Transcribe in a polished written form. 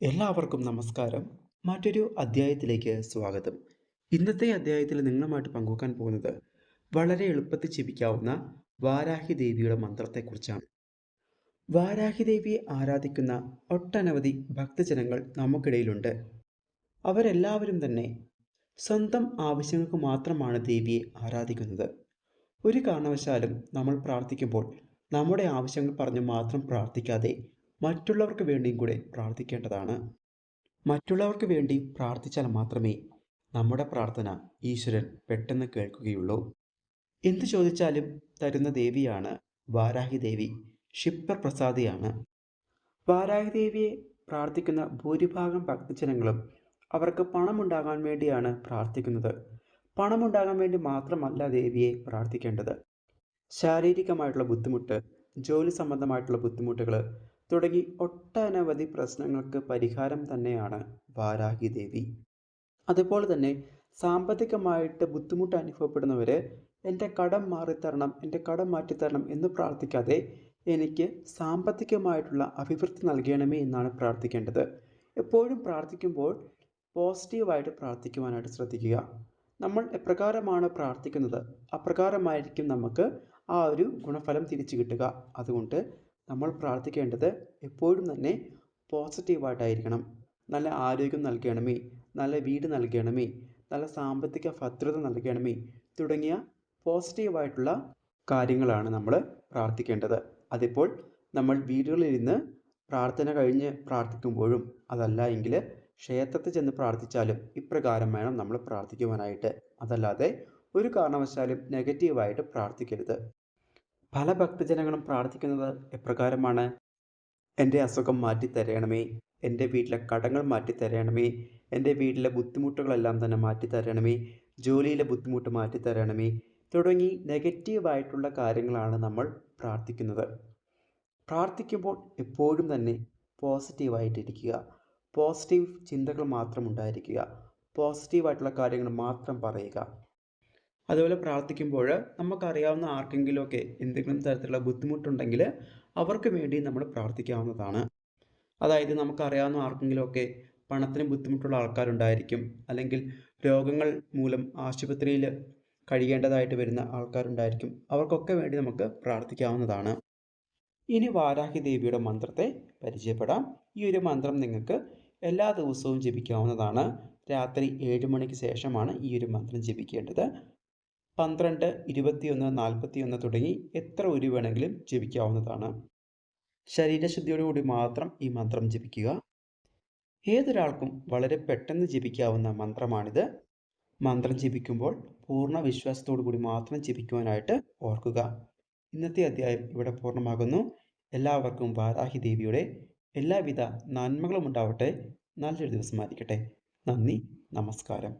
എല്ലാവർക്കും നമസ്കാരം. മറ്റൊരു അധ്യായത്തിലേക്ക് സ്വാഗതം. ഇന്നത്തെ അധ്യായത്തിൽ നിങ്ങളുമായിട്ട് പങ്കുവെക്കാൻ പോകുന്നത് വളരെ എളുപ്പത്തിൽ ജപിക്കാവുന്ന വാരാഹി ദേവിയുടെ മന്ത്രത്തെക്കുറിച്ചാണ്. വാരാഹി ദേവിയെ ആരാധിക്കുന്ന ഒട്ടനവധി ഭക്തജനങ്ങൾ നമുക്കിടയിലുണ്ട്. അവരെല്ലാവരും തന്നെ സ്വന്തം ആവശ്യങ്ങൾക്ക് മാത്രമാണ് ദേവിയെ ആരാധിക്കുന്നത്. ഒരു കാരണവശാലും നമ്മൾ പ്രാർത്ഥിക്കുമ്പോൾ നമ്മുടെ ആവശ്യങ്ങൾ പറഞ്ഞ് മാത്രം പ്രാർത്ഥിക്കാതെ മറ്റുള്ളവർക്ക് വേണ്ടിയും കൂടെ പ്രാർത്ഥിക്കേണ്ടതാണ്. മറ്റുള്ളവർക്ക് വേണ്ടി പ്രാർത്ഥിച്ചാൽ മാത്രമേ നമ്മുടെ പ്രാർത്ഥന ഈശ്വരൻ പെട്ടെന്ന് കേൾക്കുകയുള്ളൂ. എന്തു ചോദിച്ചാലും തരുന്ന ദേവിയാണ് വാരാഹി ദേവി. ക്ഷിപ്രപ്രസാദിയാണ്. വാരാഹി ദേവിയെ പ്രാർത്ഥിക്കുന്ന ഭൂരിഭാഗം ഭക്തജനങ്ങളും അവർക്ക് പണമുണ്ടാകാൻ വേണ്ടിയാണ് പ്രാർത്ഥിക്കുന്നത്. പണമുണ്ടാകാൻ വേണ്ടി മാത്രമല്ല ദേവിയെ പ്രാർത്ഥിക്കേണ്ടത്. ശാരീരികമായിട്ടുള്ള ബുദ്ധിമുട്ട്, ജോലി സംബന്ധമായിട്ടുള്ള ബുദ്ധിമുട്ടുകൾ തുടങ്ങി ഒട്ടനവധി പ്രശ്നങ്ങൾക്ക് പരിഹാരം തന്നെയാണ് വാരാഹി ദേവി. അതുപോലെ തന്നെ സാമ്പത്തികമായിട്ട് ബുദ്ധിമുട്ട് അനുഭവപ്പെടുന്നവർ എൻ്റെ കടം മാറിത്തരണം, എൻ്റെ കടം മാറ്റിത്തരണം എന്ന് പ്രാർത്ഥിക്കാതെ എനിക്ക് സാമ്പത്തികമായിട്ടുള്ള അഭിവൃദ്ധി നൽകണമേ എന്നാണ് പ്രാർത്ഥിക്കേണ്ടത്. എപ്പോഴും പ്രാർത്ഥിക്കുമ്പോൾ പോസിറ്റീവായിട്ട് പ്രാർത്ഥിക്കുവാനായിട്ട് ശ്രദ്ധിക്കുക. നമ്മൾ എപ്രകാരമാണ് പ്രാർത്ഥിക്കുന്നത് അപ്രകാരമായിരിക്കും നമുക്ക് ആ ഒരു ഗുണഫലം തിരിച്ചു കിട്ടുക. അതുകൊണ്ട് നമ്മൾ പ്രാർത്ഥിക്കേണ്ടത് എപ്പോഴും തന്നെ പോസിറ്റീവായിട്ടായിരിക്കണം. നല്ല ആരോഗ്യം നൽകണമേ, നല്ല വീട് നൽകണമേ, നല്ല സാമ്പത്തിക ഭദ്രത നൽകണമേ തുടങ്ങിയ പോസിറ്റീവായിട്ടുള്ള കാര്യങ്ങളാണ് നമ്മൾ പ്രാർത്ഥിക്കേണ്ടത്. അതിപ്പോൾ നമ്മൾ വീടുകളിലിരുന്ന് പ്രാർത്ഥന കഴിഞ്ഞ് പ്രാർത്ഥിക്കുമ്പോഴും അതല്ല എങ്കിൽ ക്ഷേത്രത്തിൽ ചെന്ന് പ്രാർത്ഥിച്ചാലും ഇപ്രകാരം വേണം നമ്മൾ പ്രാർത്ഥിക്കുവാനായിട്ട്. അതല്ലാതെ ഒരു കാരണവശാലും നെഗറ്റീവായിട്ട് പ്രാർത്ഥിക്കരുത്. പല ഭക്തജനങ്ങളും പ്രാർത്ഥിക്കുന്നത് എപ്രകാരമാണ്: എൻ്റെ അസുഖം മാറ്റിത്തരണമേ, എൻ്റെ വീട്ടിലെ കടങ്ങൾ മാറ്റിത്തരണമേ, എൻ്റെ വീട്ടിലെ ബുദ്ധിമുട്ടുകളെല്ലാം തന്നെ മാറ്റിത്തരണമേ, ജോലിയിലെ ബുദ്ധിമുട്ട് മാറ്റിത്തരണമേ തുടങ്ങി നെഗറ്റീവായിട്ടുള്ള കാര്യങ്ങളാണ് നമ്മൾ പ്രാർത്ഥിക്കുന്നത്. പ്രാർത്ഥിക്കുമ്പോൾ എപ്പോഴും തന്നെ പോസിറ്റീവായിട്ടിരിക്കുക. പോസിറ്റീവ് ചിന്തകൾ മാത്രം ഉണ്ടായിരിക്കുക. പോസിറ്റീവായിട്ടുള്ള കാര്യങ്ങൾ മാത്രം പറയുക. അതുപോലെ പ്രാർത്ഥിക്കുമ്പോൾ നമുക്കറിയാവുന്ന ആർക്കെങ്കിലുമൊക്കെ എന്തെങ്കിലും തരത്തിലുള്ള ബുദ്ധിമുട്ടുണ്ടെങ്കിൽ അവർക്ക് വേണ്ടി നമ്മൾ പ്രാർത്ഥിക്കാവുന്നതാണ്. അതായത് നമുക്കറിയാവുന്ന ആർക്കെങ്കിലുമൊക്കെ പണത്തിന് ബുദ്ധിമുട്ടുള്ള ആൾക്കാരുണ്ടായിരിക്കും, അല്ലെങ്കിൽ രോഗങ്ങൾ മൂലം ആശുപത്രിയിൽ കഴിയേണ്ടതായിട്ട് വരുന്ന ആൾക്കാരുണ്ടായിരിക്കും. അവർക്കൊക്കെ വേണ്ടി നമുക്ക് പ്രാർത്ഥിക്കാവുന്നതാണ്. ഇനി വാരാഹി ദേവിയുടെ മന്ത്രത്തെ പരിചയപ്പെടാം. ഈ ഒരു മന്ത്രം നിങ്ങൾക്ക് എല്ലാ ദിവസവും ജപിക്കാവുന്നതാണ്. രാത്രി 7 മണിക്ക് ശേഷമാണ് ഈ ഒരു മന്ത്രം ജപിക്കേണ്ടത്. 12, 21, 41 തുടങ്ങി എത്ര ഉരു വേണമെങ്കിലും ജപിക്കാവുന്നതാണ്. ശരീരശുദ്ധിയോടുകൂടി മാത്രം ഈ മന്ത്രം ജപിക്കുക. ഏതൊരാൾക്കും വളരെ പെട്ടെന്ന് ജപിക്കാവുന്ന മന്ത്രമാണിത്. മന്ത്രം ജപിക്കുമ്പോൾ പൂർണ്ണ വിശ്വാസത്തോടു കൂടി മാത്രം ജപിക്കുവാനായിട്ട് ഓർക്കുക. ഇന്നത്തെ അധ്യായം ഇവിടെ പൂർണ്ണമാകുന്നു. എല്ലാവർക്കും വാരാഹി ദേവിയുടെ എല്ലാവിധ നന്മകളും ഉണ്ടാവട്ടെ. നല്ലൊരു ദിവസമായിരിക്കട്ടെ. നന്ദി, നമസ്കാരം.